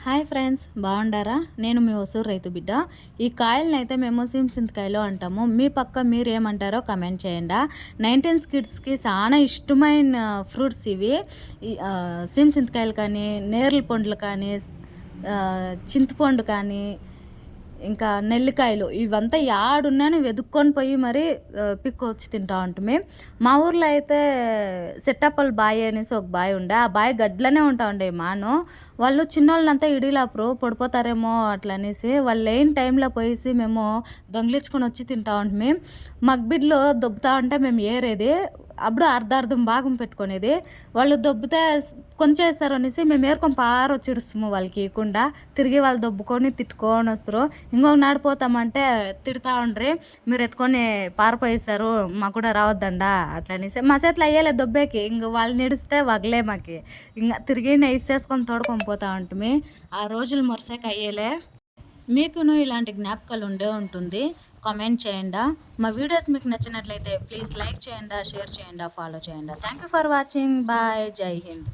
Hi friends, బాగుండారా? నేను మీ ఒసూరు రైతు బిడ్డ. ఈ కాయలనైతే మేము సింతకాయలు అంటాము. మీ పక్క మీరు ఏమంటారో కమెంట్ చేయండి. 19 కిడ్స్కి చాలా ఇష్టమైన ఫ్రూట్స్ ఇవి. సింతకాయలు కానీ, నేరేడు పండ్లు కానీ, చింతపండు కానీ, ఇంకా నెల్లికాయలు ఇవంతా యాడున్నాయని వెతుక్కొని పోయి మరి పిక్కొచ్చి తింటా ఉంటుంది. మా ఊర్లో అయితే సెట్టప్పల్ బాయి అనేసి ఒక బావి ఉండే, ఆ బావి గడ్లనే ఉంటా ఉండే మాను. వాళ్ళు చిన్నోళ్ళనంతా ఇడిలాపరు పడిపోతారేమో అట్లా అనేసి వాళ్ళు లేని టైంలో పోయేసి మేము దొంగిలించుకొని వచ్చి తింటా ఉంటుంది. మగ్బిడ్లో దొబ్బుతా ఉంటే మేము ఏరేది, అప్పుడు అర్ధం భాగం పెట్టుకునేది. వాళ్ళు దొబ్బితే కొంచెం వేస్తారు అనేసి మేము ఏరుకొని పారొచ్చి ఇడుస్తాము వాళ్ళకి ఇవ్వకుండా. తిరిగి వాళ్ళు దొబ్బుకొని తిట్టుకొని వస్తారు. ఇంకొక నాడిపోతామంటే తిడతా ఉండ్రి, మీరు ఎత్తుకొని పారిపోయేసారు, మాకు కూడా రావద్దండా అట్లా అనేసి. మా చేతిలో అయ్యేలే దొబ్బేకి, ఇంక వాళ్ళు నిడిస్తే వగలే మాకి. ఇంకా తిరిగి వేసేసుకొని తోడుకొని పోతా ఉంటుంది. ఆ రోజులు మరిసాక అయ్యేలే. మీకును ఇలాంటి జ్ఞాపకాలు ఉండే ఉంటుంది. కామెంట్ చేయండి. మా వీడియోస్ మీకు నచ్చినట్లయితే ప్లీజ్ లైక్ చేయండి, షేర్ చేయండి, ఫాలో చేయండి. Thank you for watching. Bye. జై హింద్.